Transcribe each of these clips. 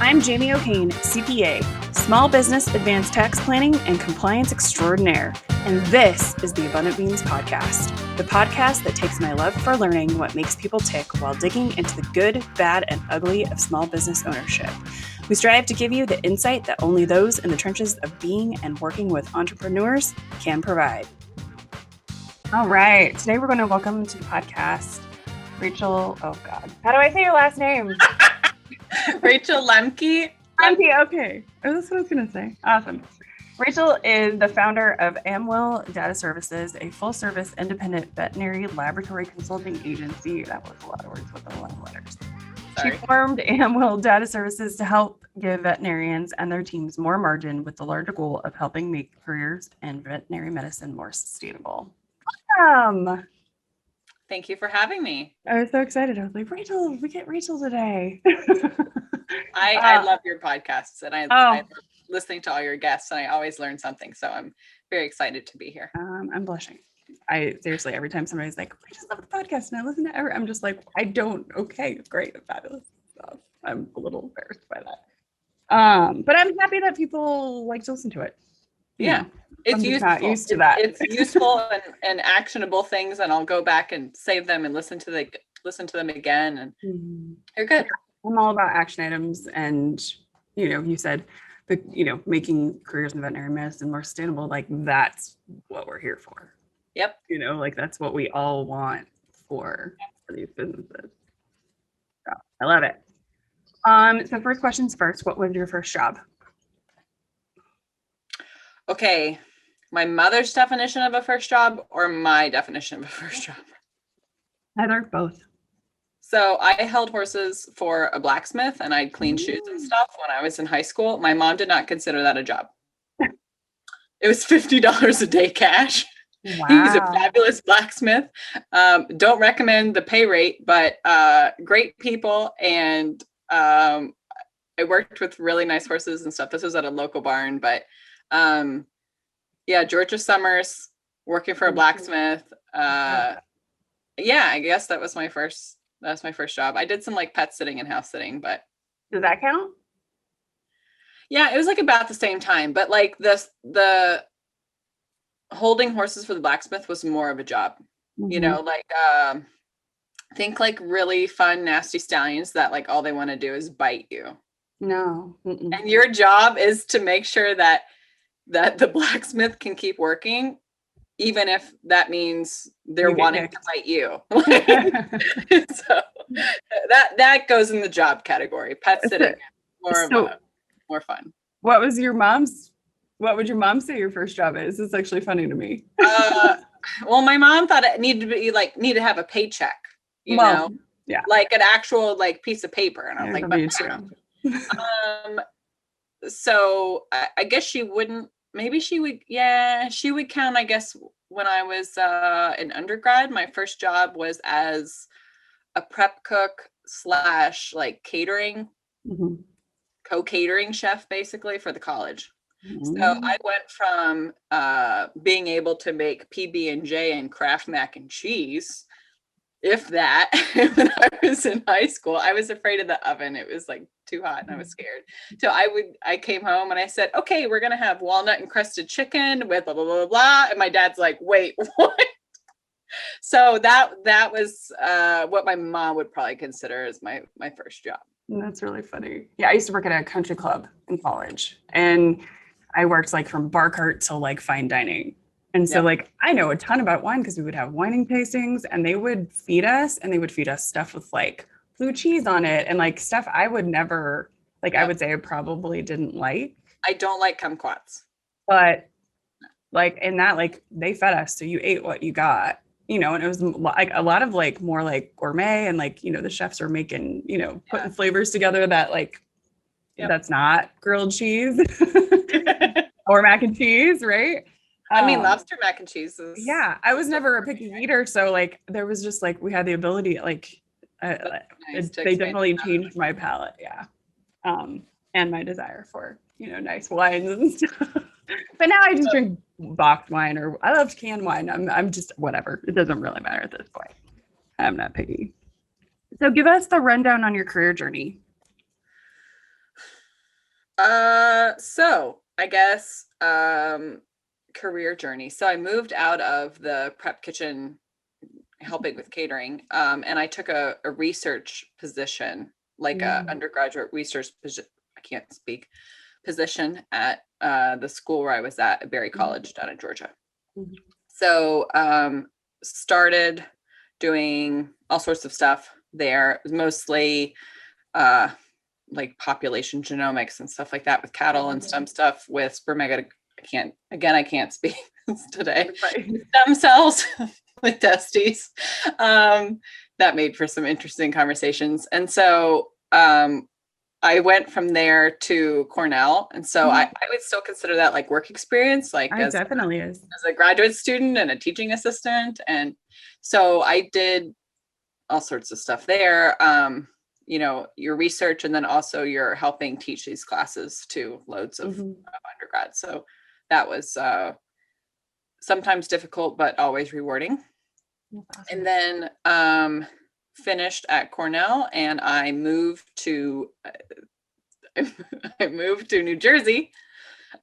I'm Jamie O'Kane, CPA, Small Business Advanced Tax Planning and Compliance Extraordinaire, and this is the Abundant Beans Podcast, the podcast that takes my love for learning what makes people tick while digging into the good, bad, and ugly of small business ownership. We strive to give you the insight that only those in the trenches of being and working with entrepreneurs can provide. All right, today we're going to welcome to the podcast Rachel, oh God, how do I say your last name? Rachel Lemcke. Lemcke, okay. Oh, that's what I was going to say. Awesome. Rachel is the founder of Amwell Data Services, a full-service independent veterinary laboratory consulting agency. That was a lot of words with a lot of letters. Sorry. She formed Amwell Data Services to help give veterinarians and their teams more margin with the larger goal of helping make careers in veterinary medicine more sustainable. Welcome. Thank you for having me. I was so excited. I was like, Rachel, we get Rachel today. I love your podcasts, and I love listening to all your guests, and I always learn something. So I'm very excited to be here. I'm blushing. I seriously, every time somebody's like, I just love the podcast and I listen to every, I'm just like, I don't. Okay, it's great, it's fabulous stuff. I'm a little embarrassed by that. But I'm happy that people like to listen to it. Yeah. It's useful. Not used to that. It's useful and actionable things, and I'll go back and save them and listen to them again, and they're good. I'm all about action items, and you said making careers in veterinary medicine more sustainable. Like that's what we're here for. Yep. Like that's what we all want for these businesses. So I love it. So first questions first. What was your first job? Okay. My mother's definition of a first job or my definition of a first job? Either, both. So I held horses for a blacksmith, and I'd clean shoes and stuff when I was in high school. My mom did not consider that a job. It was $50 a day cash. Wow. He's a fabulous blacksmith. Don't recommend the pay rate, but great people. And I worked with really nice horses and stuff. This was at a local barn, but Georgia summers, working for a blacksmith. I guess that was my first job. I did some like pet sitting and house sitting, but does that count? Yeah, it was like about the same time, but like the holding horses for the blacksmith was more of a job. Think like really fun, nasty stallions that like all they want to do is bite you. No. Mm-mm. And your job is to make sure that the blacksmith can keep working, even if that means they're wanting to bite you. So that goes in the job category. Pet sitting, more fun. What would your mom say your first job is? It's actually funny to me. Well, my mom thought it needed to have a paycheck, Yeah. like an actual like piece of paper. And I was so I guess she wouldn't, maybe she would count, I guess, when I was in undergrad. My first job was as a prep cook / like catering, co-catering chef, basically, for the college. So I went from being able to make PB&J and Kraft mac and cheese, if that, when I was in high school. I was afraid of the oven. It was like too hot and I was scared. So I came home and I said, okay, we're going to have walnut encrusted chicken with blah, blah, blah, blah. And my dad's like, wait, what? So that was what my mom would probably consider as my first job. That's really funny. Yeah. I used to work at a country club in college, and I worked like from bar cart to like fine dining. And so like, I know a ton about wine because we would have wining tastings, and they would feed us stuff with like blue cheese on it and like stuff I would never, like, I would say I probably didn't like. I don't like kumquats. But like in that, like they fed us. So you ate what you got, and it was like a lot of like more like gourmet, and like, the chefs are making, putting flavors together that like, that's not grilled cheese or mac and cheese, right? I mean, lobster mac and cheese is... Yeah, I was never a picky eater, so like there was just like we had the ability, like they definitely changed my palate, and my desire for nice wines and stuff. But now I just drink boxed wine, or I love canned wine. I'm just whatever. It doesn't really matter at this point. I'm not picky. So give us the rundown on your career journey. So I guess career journey. So I moved out of the prep kitchen helping with catering, and I took a research position, like a undergraduate research position. I can't speak position at the school where I was at Berry College down in Georgia. So started doing all sorts of stuff there, mostly like population genomics and stuff like that with cattle, and some stuff with spermageti. I can't speak today. Stem cells with testes. That made for some interesting conversations. And so I went from there to Cornell. And so I would still consider that like work experience, like it definitely is. As a graduate student and a teaching assistant. And so I did all sorts of stuff there. You know, your research, and then also you're helping teach these classes to loads of undergrads. So that was sometimes difficult, but always rewarding. Awesome. And then finished at Cornell, and I moved to New Jersey.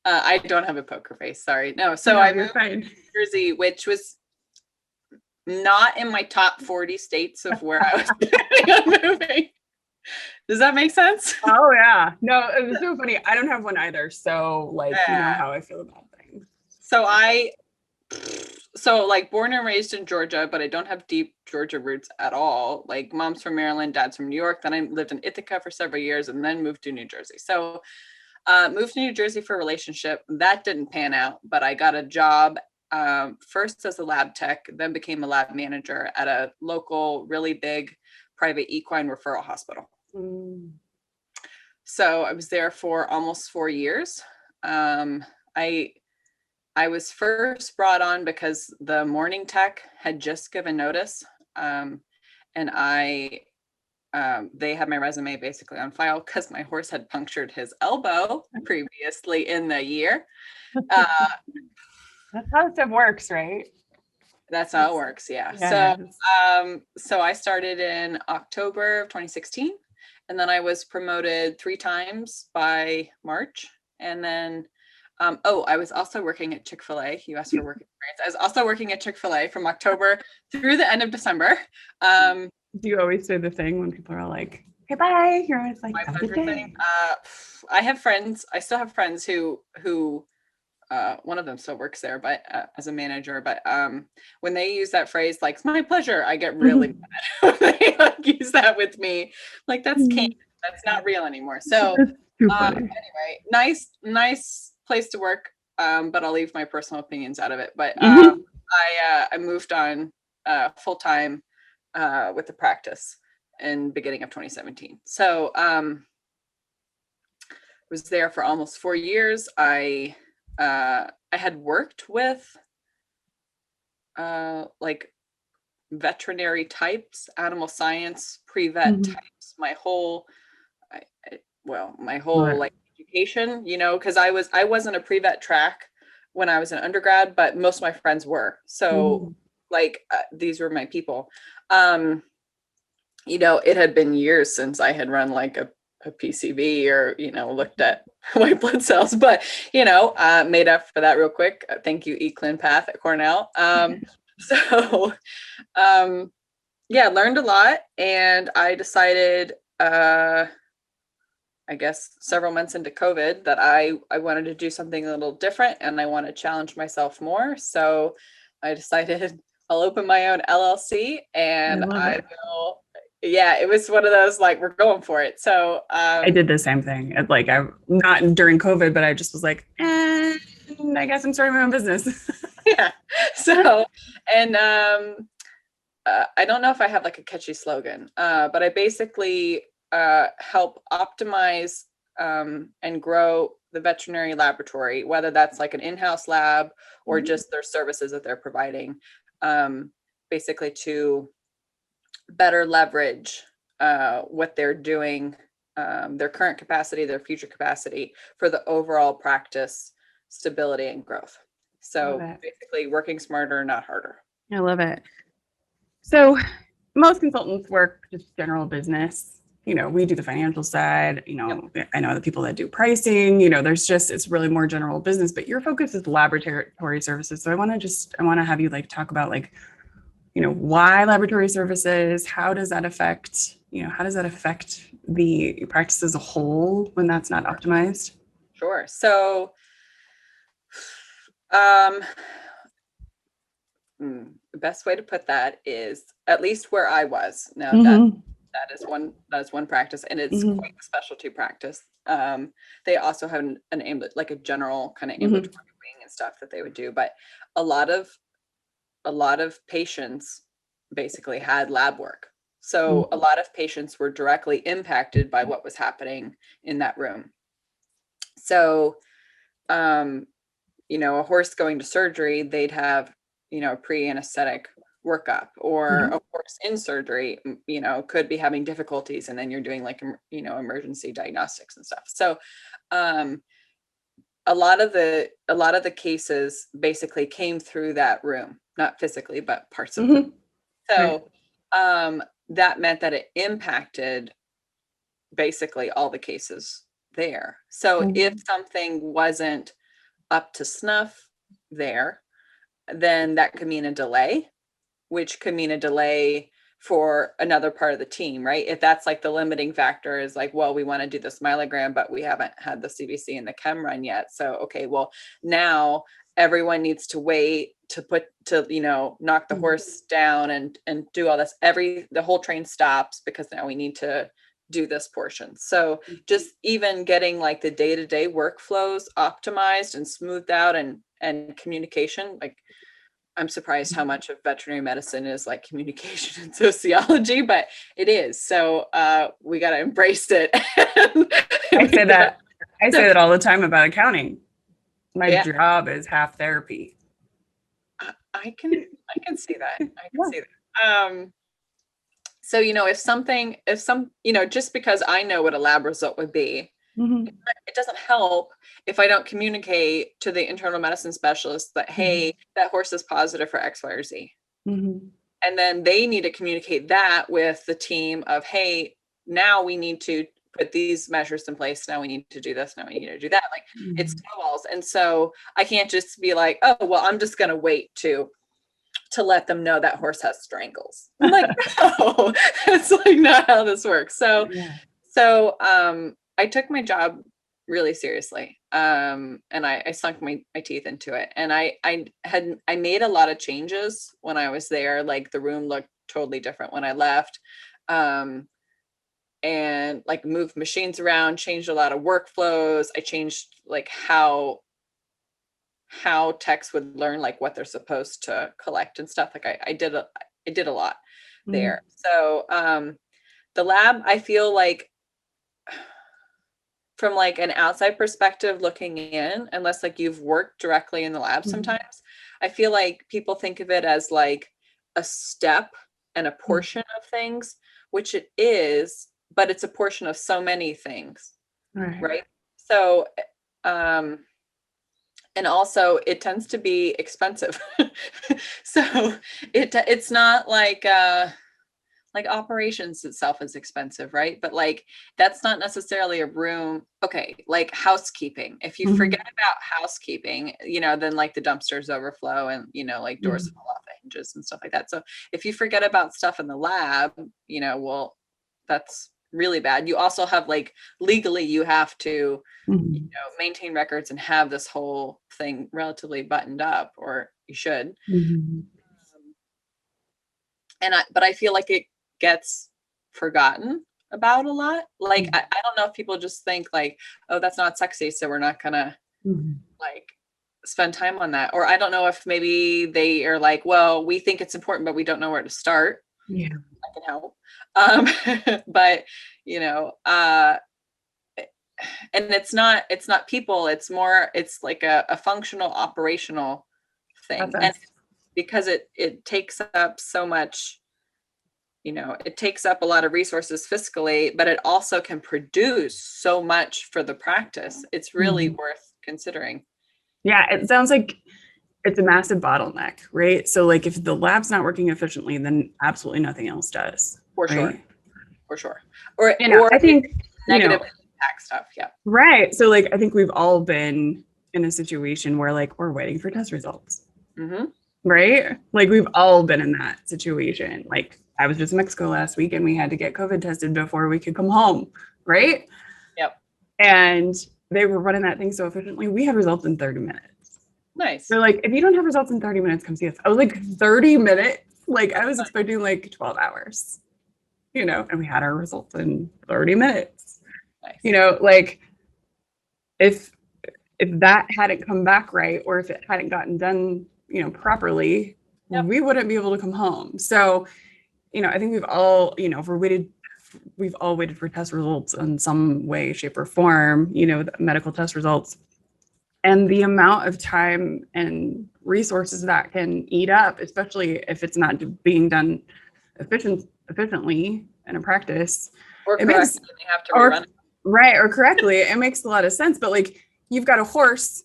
I don't have a poker face, sorry. No, so I moved to New Jersey, which was not in my top 40 states of where I was planning on moving. Does that make sense? Oh yeah. No, it was so funny. I don't have one either. So like, you know how I feel about things. So like born and raised in Georgia, but I don't have deep Georgia roots at all. Like mom's from Maryland, dad's from New York. Then I lived in Ithaca for several years and then moved to New Jersey. So moved to New Jersey for a relationship. That didn't pan out, but I got a job first as a lab tech, then became a lab manager at a local, really big private equine referral hospital. So I was there for almost 4 years. I was first brought on because the morning tech had just given notice, and they had my resume basically on file because my horse had punctured his elbow previously in the year. That's how stuff works, right? That's how it works, yeah. So I started in October of 2016, and then I was promoted 3 times by March, and then I was also working at Chick-fil-A. You asked for work experience. I was also working at Chick-fil-A from October through the end of December. Do you always say the thing when people are like, "Okay, bye"? You're always like, "Have a good day." I have friends. I still have friends who one of them still works there, but as a manager. But when they use that phrase, like "it's my pleasure," I get really mad when they like use that with me. Like that's can't. That's not real anymore. So anyway, nice place to work. But I'll leave my personal opinions out of it. But I moved on full time with the practice in beginning of 2017. So was there for almost 4 years. I had worked with like veterinary types, animal science, pre-vet types, my whole like education, you know, because I wasn't a pre-vet track when I was an undergrad, but most of my friends were. So like these were my people. You know, it had been years since I had run like a PCV or, you know, looked at white blood cells, but, you know, made up for that real quick. Thank you, eClinPath at Cornell. Learned a lot, and I decided, I guess several months into COVID, that I wanted to do something a little different and I want to challenge myself more. So I decided I'll open my own LLC, and it was one of those, like, we're going for it. So I did the same thing. Like, I not during COVID, but I just was like, I guess I'm starting my own business. Yeah. So, and I don't know if I have like a catchy slogan, but I basically help optimize and grow the veterinary laboratory, whether that's like an in-house lab or just their services that they're providing, basically to better leverage what they're doing, their current capacity, their future capacity, for the overall practice stability and growth. So basically working smarter, not harder. I love it. So most consultants work just general business. we do the financial side, Yep. I know the people that do pricing, it's really more general business, but your focus is laboratory services. So I want to have you talk about why laboratory services, how does that affect the practice as a whole when that's not optimized? Sure. So, um, the best way to put that is, at least where I was. Now Mm-hmm. that is one practice, and it's Mm-hmm. quite a specialty practice. They also have like a general kind of Mm-hmm. ambulatory wing and stuff that they would do, but a lot of patients basically had lab work. So a lot of patients were directly impacted by what was happening in that room. So, a horse going to surgery, they'd have, pre-anesthetic workup, or Mm-hmm. a horse in surgery, could be having difficulties, and then you're doing like, emergency diagnostics and stuff. So, a lot of the cases basically came through that room, not physically, but parts of the. Mm-hmm. Right. So, that meant that it impacted basically all the cases there. So if something wasn't up to snuff there, then that could mean a delay, which could mean a delay for another part of the team, right? If that's like the limiting factor is like, well, we want to do this myelogram, but we haven't had the CBC and the chem run yet. So, okay, well, now everyone needs to wait to knock the horse down and do all this. The whole train stops because now we need to do this portion. So just even getting like the day-to-day workflows optimized and smoothed out, and communication, like, I'm surprised how much of veterinary medicine is like communication and sociology, but it is. So we got to embrace it. I say that I say that all the time about accounting. My Yeah, job is half therapy. I can see that. I can see that. So, just because I know what a lab result would be, Mm-hmm. it doesn't help if I don't communicate to the internal medicine specialist that, hey, that horse is positive for X, Y, or Z. Mm-hmm. And then they need to communicate that with the team of, hey, now we need to put these measures in place. Now we need to do this. Now we need to do that. Like, it's snowballs. And so I can't just be like, oh, well, I'm just going to wait to let them know that horse has strangles. I'm like, no, it's like not how this works. So, Yeah. I took my job really seriously. And I sunk my teeth into it. And I made a lot of changes when I was there. Like, the room looked totally different when I left. And like moved machines around, changed a lot of workflows. I changed like how techs would learn like what they're supposed to collect and stuff. Like I did a lot there. So the lab, I feel like, from like an outside perspective looking in, unless like you've worked directly in the lab sometimes, I feel like people think of it as like a step and a portion of things, which it is, but it's a portion of so many things, right? So, and also it tends to be expensive. So it's not like operations itself is expensive, right? But like, that's not necessarily a room. Okay, like housekeeping. If you forget about housekeeping, then like the dumpsters overflow, and like doors fall off the hinges and stuff like that. So if you forget about stuff in the lab, well, that's really bad. You also have like, legally you have to maintain records and have this whole thing relatively buttoned up, or you should. But I feel like it gets forgotten about a lot. Like, I don't know if people just think like, oh, that's not sexy, so we're not gonna like spend time on that. Or I don't know if maybe they are like, well, we think it's important, but we don't know where to start. Yeah. I can help. But and it's not people, it's like a functional operational thing. That's And us. because it takes up so much, it takes up a lot of resources fiscally, but it also can produce so much for the practice. It's really worth considering. Yeah, it sounds like it's a massive bottleneck, right? So like if the lab's not working efficiently, then absolutely nothing else does. For Right. sure. for sure. Or I think negative impact stuff. Yeah. Right. So like I think we've all been in a situation where like we're waiting for test results. Mm-hmm. Right? Like we've all been in that situation. Like I was just in Mexico last week and we had to get COVID tested before we could come home. Right? Yep. And they were running that thing so efficiently. We had results in 30 minutes. Nice. They're like, if you don't have results in 30 minutes, come see us. I was like, 30 minutes? Like I was expecting like 12 hours, and we had our results in 30 minutes. Nice. Like if that hadn't come back right, or if it hadn't gotten done, properly, Yep. we wouldn't be able to come home. So, I think we've all, we've all waited for test results in some way, shape, or form, the medical test results. And the amount of time and resources that can eat up, especially if it's not being done efficiently in a practice. Or correctly, they have to rerun it. Right, or correctly, it makes a lot of sense. But like you've got a horse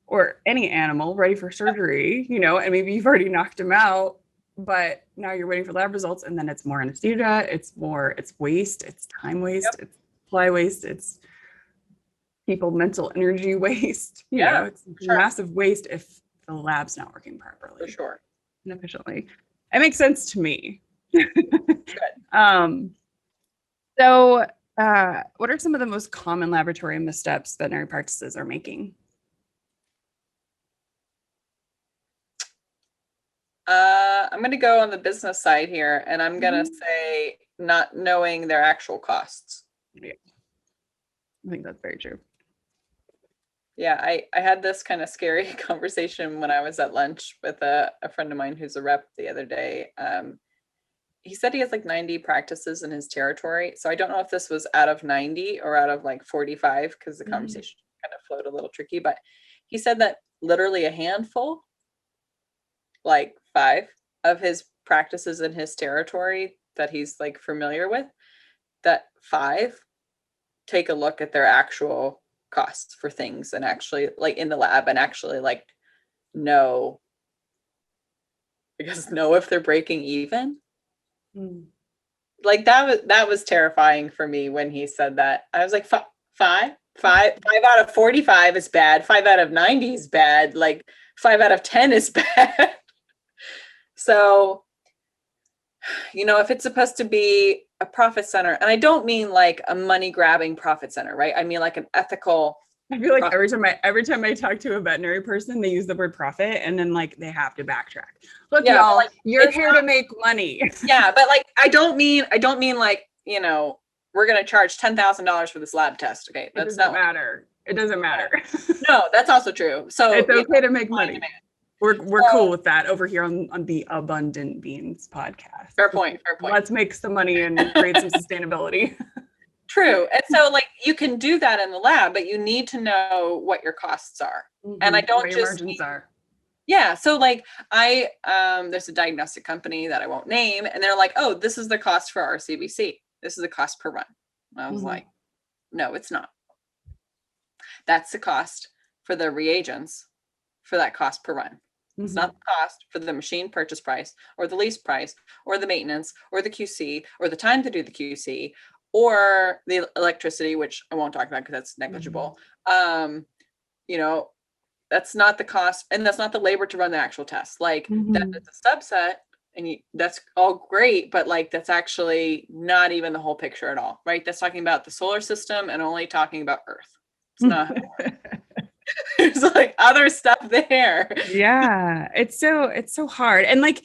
or any animal ready for surgery, and maybe you've already knocked him out, but now you're waiting for lab results, and then it's more anesthesia, it's waste, it's time waste, it's supply waste, it's people mental energy waste. It's massive waste if the lab's not working properly. For sure. And efficiently. It makes sense to me. Good. So what are some of the most common laboratory missteps veterinary practices are making? I'm going to go on the business side here, and I'm going to say not knowing their actual costs. Yeah, I think that's very true. Yeah, I had this kind of scary conversation when I was at lunch with a friend of mine who's a rep the other day. He said he has like 90 practices in his territory. So I don't know if this was out of 90 or out of like 45, because the conversation kind of flowed a little tricky, but he said that literally a handful, like 5 of his practices in his territory that he's like familiar with, that 5 take a look at their actual costs for things and actually like in the lab and actually like know if they're breaking even. Like that was terrifying for me when he said that. I was like, 5 out of 45 is bad. 5 out of 90 is bad. Like 5 out of 10 is bad. So, if it's supposed to be a profit center, and I don't mean like a money grabbing profit center, right? I mean like an ethical. I feel like every time I talk to a veterinary person, they use the word profit, and then like they have to backtrack. Look, y'all, like, you're here to make money. Yeah, but like I don't mean like, we're gonna charge $10,000 for this lab test. Okay, It doesn't matter. It doesn't matter. No, that's also true. So it's okay to make money. We're cool with that over here on the Abundant Beans podcast. Fair point. Let's make some money and create some sustainability. True. And so like you can do that in the lab, but you need to know what your costs are. And I don't what your margins are. Yeah. So like there's a diagnostic company that I won't name, and they're like, oh, this is the cost for our CBC. This is the cost per run. And I was like, no, it's not. That's the cost for the reagents for that cost per run. It's not the cost for the machine purchase price or the lease price or the maintenance or the QC or the time to do the QC or the electricity, which I won't talk about because that's negligible. That's not the cost, and that's not the labor to run the actual test. Like that is a subset, and that's all great, but like that's actually not even the whole picture at all, right? That's talking about the solar system and only talking about Earth. It's not. There's like other stuff there. Yeah, it's so hard, and like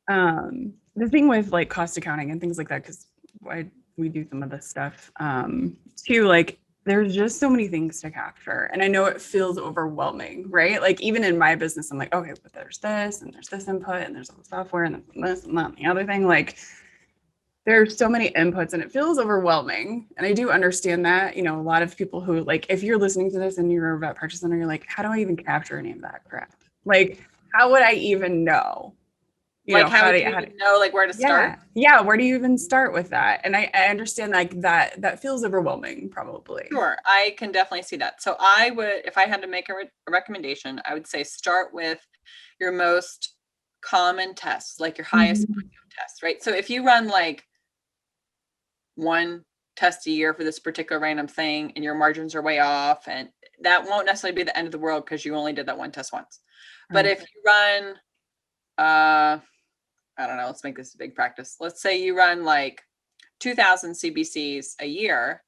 the thing with like cost accounting and things like that, because we do some of this stuff too, like there's just so many things to capture, and I know it feels overwhelming, right? Like even in my business, I'm like, okay, but there's this and there's this input and there's all the software and this and that and the other thing. Like there's so many inputs and it feels overwhelming. And I do understand that, a lot of people who like, if you're listening to this and you're a vet practice center, you're like, how do I even capture any of that crap? Like, how would I even know? How do you know like where to start? Yeah. Where do you even start with that? And I understand like that feels overwhelming probably. Sure. I can definitely see that. So I would, if I had to make a recommendation, I would say start with your most common tests, like your highest volume tests, right? So if you run like one test a year for this particular random thing and your margins are way off, and that won't necessarily be the end of the world because you only did that one test once. But if you run, I don't know, let's make this a big practice. Let's say you run like 2,000 CBCs a year,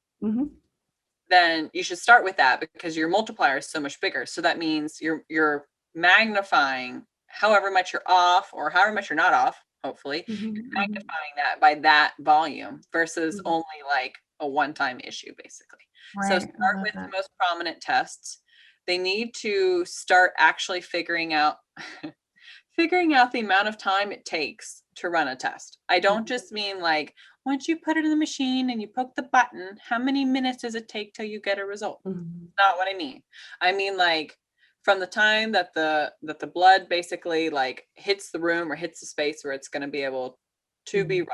then you should start with that because your multiplier is so much bigger. So that means you're magnifying however much you're off or however much you're not off, hopefully, magnifying that by that volume versus only like a one-time issue, basically. So start with the most prominent tests. They need to start actually figuring out the amount of time it takes to run a test. I don't just mean like, once you put it in the machine and you poke the button, how many minutes does it take till you get a result? Not what I mean. I mean, like, from the time that the blood basically like hits the room or hits the space where it's going to be able to be run.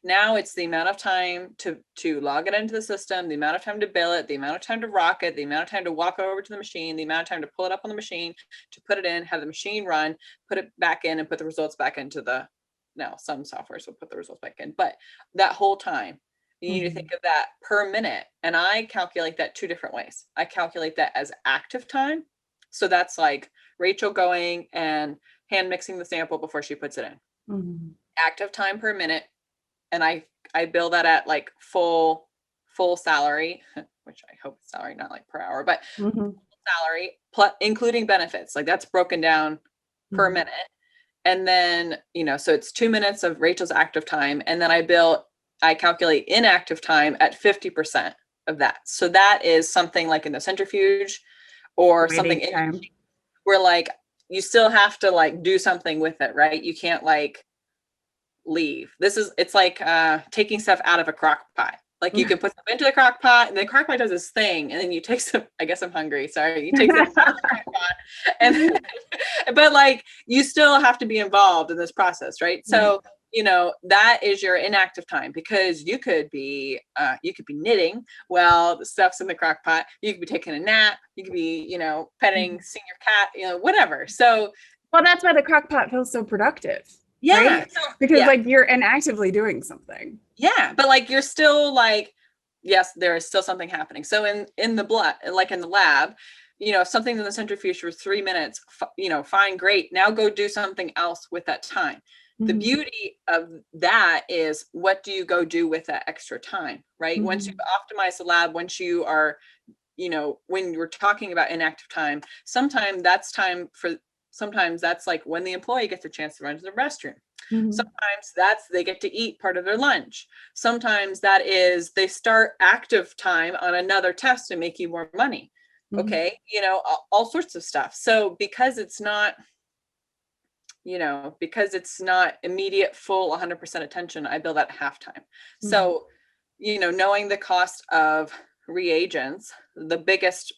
Now it's the amount of time to log it into the system, the amount of time to bill it, the amount of time to rock it, the amount of time to walk over to the machine, the amount of time to pull it up on the machine, to put it in, have the machine run, put it back in, and put the results back into now some softwares will put the results back in, but that whole time, you need to think of that per minute. And I calculate that two different ways. I calculate that as active time. So that's like Rachel going and hand mixing the sample before she puts it in. Active time per minute. And I bill that at like full salary, which I hope it's salary, not like per hour, but full salary, plus including benefits. Like that's broken down per minute. And then, so it's 2 minutes of Rachel's active time. And then I calculate inactive time at 50% of that. So that is something like in the centrifuge or something where like, you still have to like do something with it, right? You can't like leave. It's like taking stuff out of a crock pot. Like you can put stuff into the crock pot and the crock pot does this thing. And then you take some, I guess I'm hungry. Sorry. You take some out of the crock pot and but like you still have to be involved in this process, right? So, that is your inactive time because you could be knitting while the stuff's in the crock pot. You could be taking a nap. You could be, petting, seeing your cat, whatever. So, well, that's why the crock pot feels so productive. Yeah. Right? Because like you're inactively doing something. Yeah. But like, you're still like, yes, there is still something happening. So in the blood, like in the lab, something in the centrifuge for 3 minutes, fine, great. Now go do something else with that time. The beauty of that is what do you go do with that extra time, right? Once you've optimized the lab, once you are, when you're talking about inactive time, sometimes that's like when the employee gets a chance to run to the restroom. Sometimes they get to eat part of their lunch. Sometimes that is they start active time on another test to make you more money. Okay. All sorts of stuff. So because it's not immediate full 100% attention, I bill that halftime. So, knowing the cost of reagents, the biggest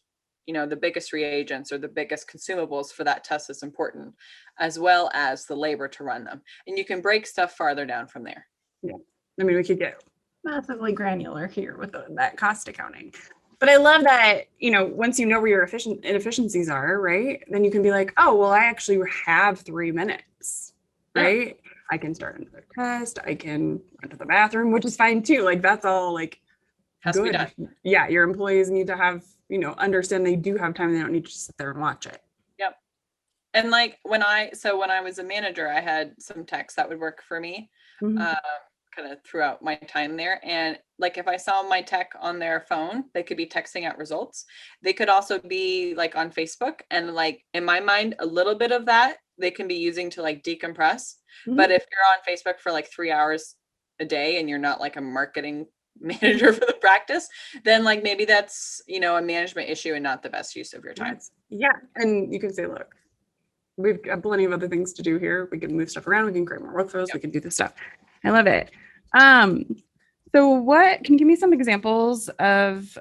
reagents or the biggest consumables for that test is important, as well as the labor to run them. And you can break stuff farther down from there. Yeah. I mean, we could get massively granular here with that cost accounting. But I love that, once you know where your inefficiencies are, right? Then you can be like, oh, well, I actually have 3 minutes, right? Yeah. I can start another test. I can run to the bathroom, which is fine too. Like that's all like has good. To be done. Yeah. Your employees need to have, understand they do have time. They don't need to sit there and watch it. Yep. And like when I was a manager, I had some techs that would work for me. Kind of throughout my time there. And like, if I saw my tech on their phone, they could be texting out results. They could also be like on Facebook. And like, in my mind, a little bit of that they can be using to like decompress. But if you're on Facebook for like 3 hours a day and you're not like a marketing manager for the practice, then like maybe that's, a management issue and not the best use of your time. Yeah. And you can say, look, we've got plenty of other things to do here. We can move stuff around. We can create more workflows. Yep. We can do this stuff. I love it. So can you give me some examples of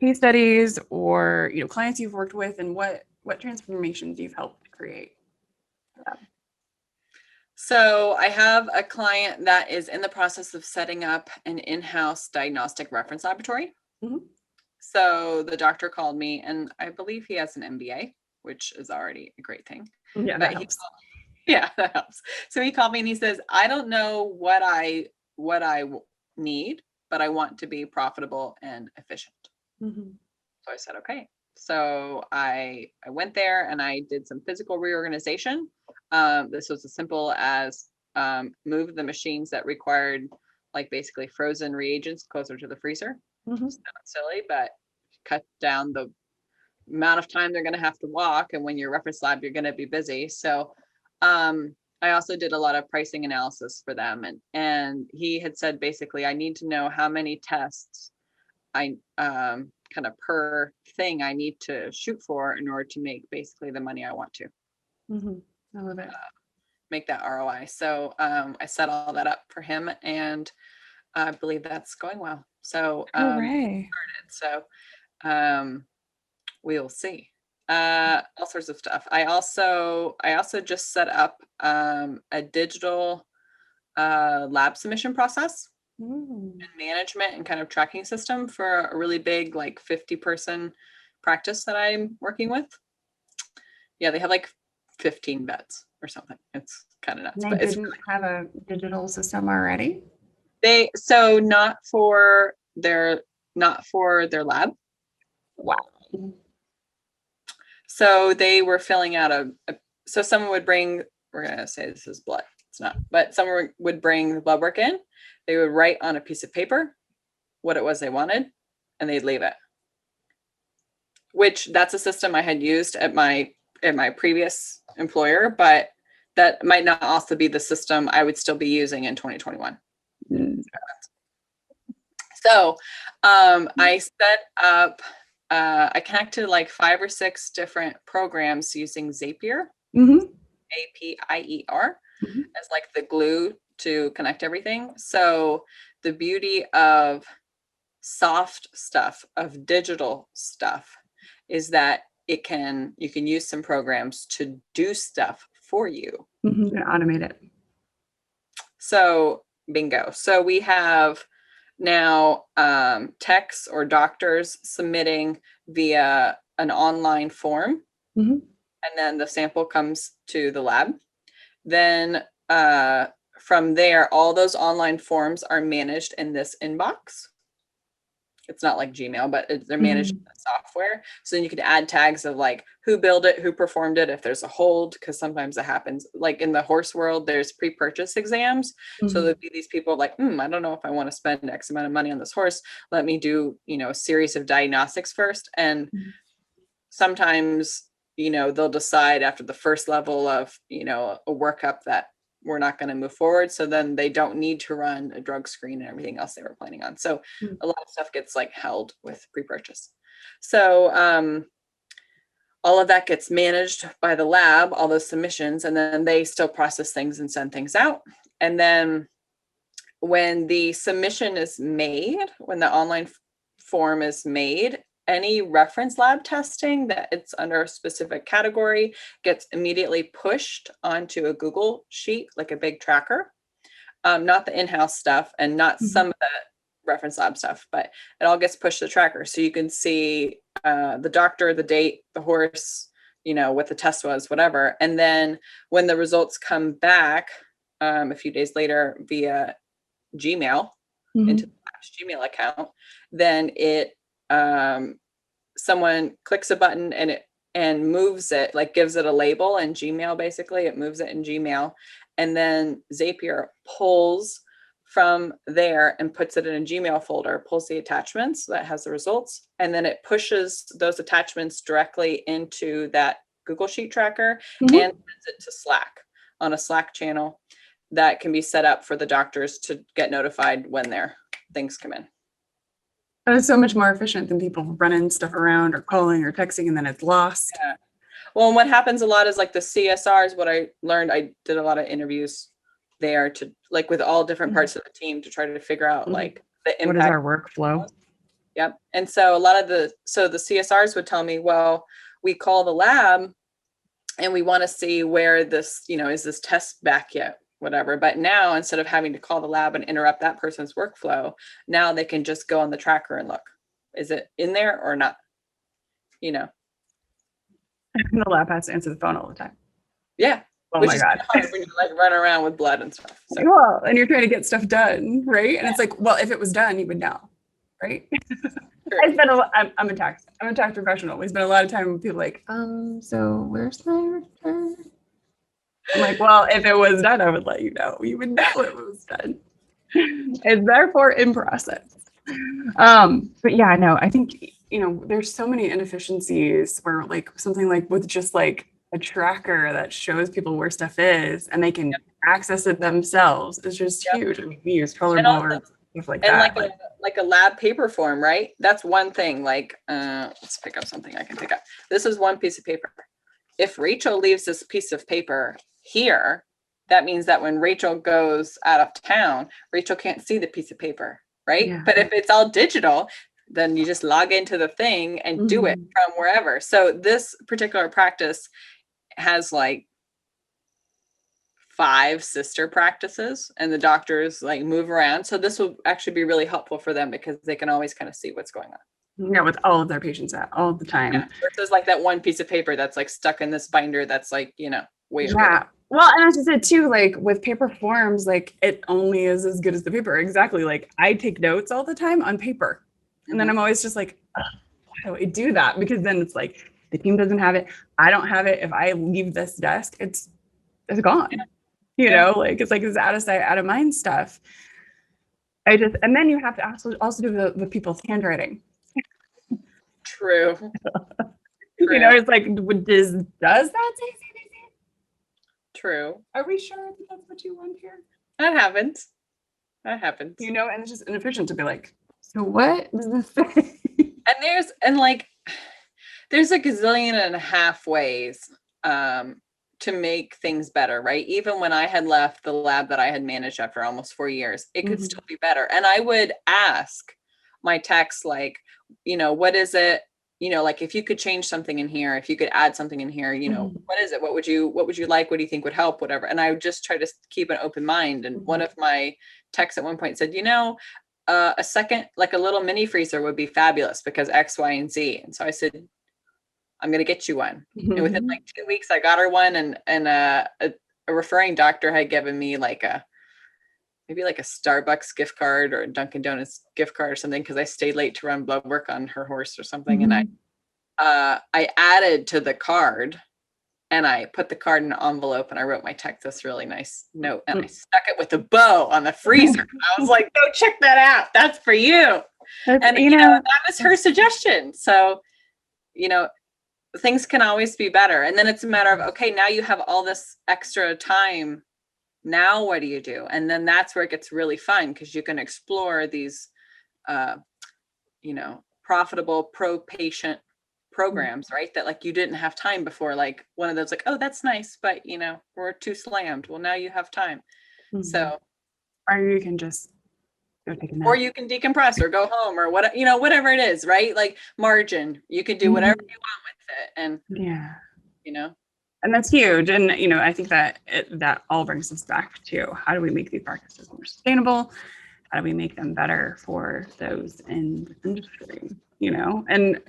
case studies or, clients you've worked with and what transformations you've helped create? So I have a client that is in the process of setting up an in-house diagnostic reference laboratory. So the doctor called me, and I believe he has an MBA, which is already a great thing. Yeah, that helps. Yeah, that helps. So he called me and he says, I don't know what I need, but I want to be profitable and efficient. Mm-hmm. So I said, okay. So I went there and I did some physical reorganization. This was as simple as move the machines that required like basically frozen reagents closer to the freezer. Mm-hmm. It's not silly, but cut down the amount of time they're going to have to walk. And when you're reference lab, you're going to be busy. So I also did a lot of pricing analysis for them. And he had said, basically, I need to know how many tests I kind of per thing I need to shoot for in order to make basically the money I want to. Mm-hmm. I love it. Make that ROI. So I set all that up for him, and I believe that's going well. So so we'll see. All sorts of stuff. I also just set up a digital lab submission process and management and kind of tracking system for a really big, like 50-person practice that I'm working with. Yeah, they have like 15 vets or something. It's kind of nuts. They But didn't have a digital system already? So not for their lab. Wow. So they were filling out so someone would bring, we're going to say this is blood. It's not, but someone would bring the blood work in. They would write on a piece of paper what it was they wanted, and they'd leave it. Which that's a system I had used at my previous employer, but that might not also be the system I would still be using in 2021. So I set up, I connected like 5 or 6 different programs using Zapier, APIER, as like the glue to connect everything. So the beauty of soft stuff, of digital stuff, is that you can use some programs to do stuff for you. And automate it. So bingo. So we have now techs or doctors submitting via an online form, and then the sample comes to the lab. Then from there, all those online forms are managed in this inbox. It's not like Gmail, but they're managed in the software. So then you could add tags of like who built it, who performed it, if there's a hold, because sometimes it happens. Like in the horse world, there's pre-purchase exams. So there'd be these people like, I don't know if I want to spend X amount of money on this horse. Let me do, a series of diagnostics first. And sometimes, they'll decide after the first level of, a workup that we're not going to move forward. So then they don't need to run a drug screen and everything else they were planning on. So a lot of stuff gets like held with pre-purchase. So all of that gets managed by the lab, all those submissions, and then they still process things and send things out. And then when the submission is made, when the online form is made, any reference lab testing that it's under a specific category gets immediately pushed onto a Google sheet, like a big tracker, not the in-house stuff and not some of the reference lab stuff, but it all gets pushed to the tracker. So you can see the doctor, the date, the horse, what the test was, whatever. And then when the results come back a few days later via Gmail into the Gmail account, then it someone clicks a button and moves it, like gives it a label in Gmail. Basically, it moves it in Gmail, and then Zapier pulls from there and puts it in a Gmail folder, pulls the attachments that has the results, and then it pushes those attachments directly into that Google Sheet tracker and sends it to Slack on a Slack channel that can be set up for the doctors to get notified when their things come in. That is so much more efficient than people running stuff around or calling or texting and then it's lost. Yeah. Well, and what happens a lot is like the CSRs, what I learned, I did a lot of interviews there to like with all different parts of the team to try to figure out like the impact. What is our workflow? Yep. And so a lot of the CSRs would tell me, well, we call the lab and we want to see where this, is this test back yet? Whatever. But now instead of having to call the lab and interrupt that person's workflow, now they can just go on the tracker and look, is it in there or not? The lab has to answer the phone all the time. Yeah. Oh which my is God. hard when you like run around with blood and stuff. So. Well, and you're trying to get stuff done, right? And it's like, well, if it was done, you would know, right? I spend I'm a tax professional. We spend a lot of time with people like, so where's my return? I'm like, well, if it was done, I would let you know. You would know it was done. It's therefore in process. But yeah, no, I think, there's so many inefficiencies where like something like with just like a tracker that shows people where stuff is and they can access it themselves is just huge. I mean, we use color And also, boards, stuff like and that. like a lab paper form, right? That's one thing. Like, let's pick up something I can pick up. This is one piece of paper. If Rachel leaves this piece of paper here, that means that when Rachel goes out of town, Rachel can't see the piece of paper, right? Yeah. But if it's all digital, then you just log into the thing and do it from wherever. So this particular practice has like 5 sister practices, and the doctors like move around. So this will actually be really helpful for them because they can always kind of see what's going on. Yeah, with all of their patients at all the time. Yeah. Versus like that one piece of paper that's like stuck in this binder that's like, way over Yeah. there. Well, and as you said too, like with paper forms, like it only is as good as the paper. Exactly. Like I take notes all the time on paper. And then I'm always just like, why do I do that? Because then it's like the team doesn't have it. I don't have it. If I leave this desk, it's gone. Like it's like this out of sight, out of mind stuff. And then you have to also do the people's handwriting. True. It's like, does that say CBC? True. Are we sure that that's what you want here? That happens. And it's just inefficient to be like, so what does this say? And there's a gazillion and a half ways to make things better, right? Even when I had left the lab that I had managed after almost 4 years, it could still be better. And I would ask my techs, like, what is it? Like if you could change something in here, if you could add something in here, what is it? What would you like? What do you think would help? Whatever. And I would just try to keep an open mind. And one of my techs at one point said, a second, like a little mini freezer would be fabulous because X, Y, and Z. And so I said, I'm going to get you one. And within like 2 weeks, I got her one. And a referring doctor had given me maybe like a Starbucks gift card or a Dunkin' Donuts gift card or something, because I stayed late to run blood work on her horse or something. And I added to the card, and I put the card in an envelope, and I wrote my tech this really nice note, and I stuck it with a bow on the freezer. I was like, go check that out. That's for you. And that was her suggestion. So, things can always be better. And then it's a matter of, okay, now you have all this extra time. Now what do you do? And then that's where it gets really fun, because you can explore these, profitable pro-patient programs, right? That like you didn't have time before. Like one of those, like, oh, that's nice, but we're too slammed. Well, now you have time. So, or you can just go take a nap. Or you can decompress or go home or whatever it is, right? Like margin, you can do whatever you want with it. And and that's huge. And I think that that all brings us back to, how do we make these practices more sustainable? How do we make them better for those in the industry? And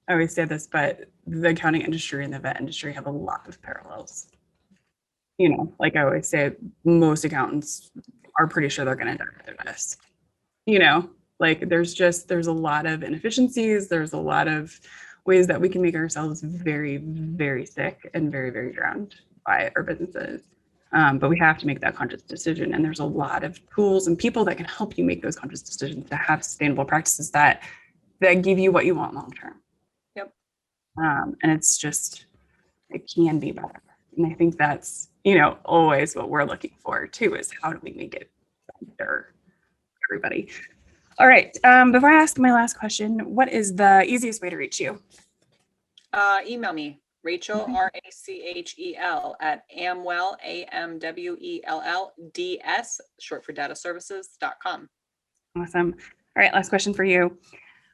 I always say this, but the accounting industry and the vet industry have a lot of parallels. Like I always say, most accountants are pretty sure they're going to die at their desk. Like there's a lot of inefficiencies. There's a lot of ways that we can make ourselves very, very sick and very, very drowned by our businesses. But we have to make that conscious decision. And there's a lot of tools and people that can help you make those conscious decisions to have sustainable practices that give you what you want long term. Yep. And it's just, it can be better. And I think that's, always what we're looking for too, is how do we make it better for everybody? All right. Before I ask my last question, what is the easiest way to reach you? Email me, Rachel, RACHEL at Amwell, AMWELLDS, short for data services.com. Awesome. All right. Last question for you.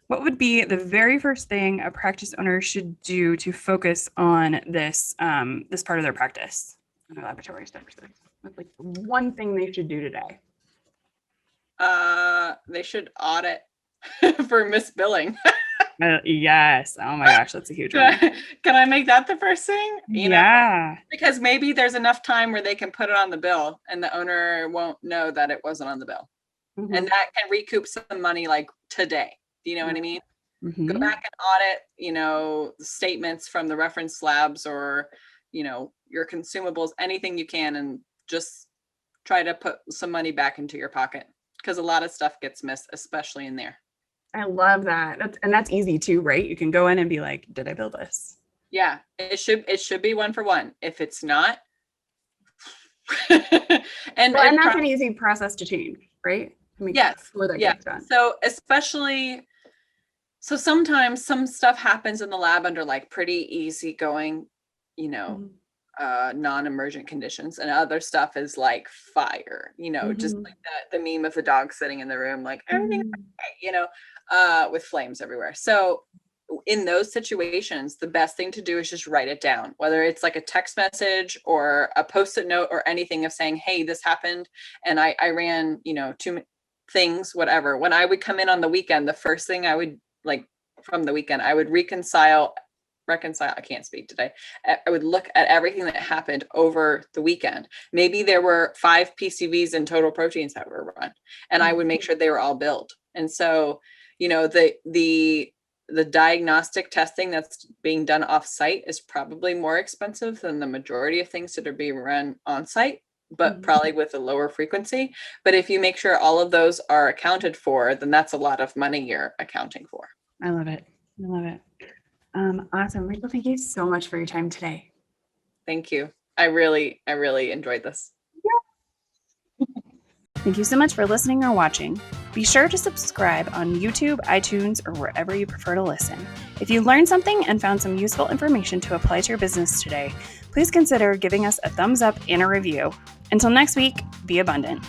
What would be the very first thing a practice owner should do to focus on this this part of their practice, laboratory services? What's like one thing they should do today? They should audit for misbilling. Yes. Oh my gosh, that's a huge one. Can I make that the first thing? Yeah. Because maybe there's enough time where they can put it on the bill and the owner won't know that it wasn't on the bill. Mm-hmm. And that can recoup some money like today. Do you know what I mean? Mm-hmm. Go back and audit, the statements from the reference labs or, your consumables, anything you can, and just try to put some money back into your pocket because a lot of stuff gets missed, especially in there. I love that. That's easy too, right? You can go in and be like, did I bill this? Yeah, it should be 1 for 1. If it's not, and that's an easy process to change, right? Yes. So sometimes some stuff happens in the lab under like pretty easygoing, non-emergent conditions, and other stuff is like fire, just like the meme of the dog sitting in the room, like everything's okay, with flames everywhere. So in those situations, the best thing to do is just write it down, whether it's like a text message or a post-it note or anything of saying, hey, this happened and I ran, 2 things, whatever. When I would come in on the weekend, the first thing I would from the weekend, I would reconcile, I can't speak today. I would look at everything that happened over the weekend. Maybe there were 5 PCVs and total proteins that were run, and I would make sure they were all billed. And so, the diagnostic testing that's being done off site is probably more expensive than the majority of things that are being run on site, but probably with a lower frequency. But if you make sure all of those are accounted for, then that's a lot of money you're accounting for. I love it. Awesome. Rachel, thank you so much for your time today. Thank you. I really enjoyed this. Yeah. Thank you so much for listening or watching. Be sure to subscribe on YouTube, iTunes, or wherever you prefer to listen. If you learned something and found some useful information to apply to your business today, please consider giving us a thumbs up and a review. Until next week, be abundant.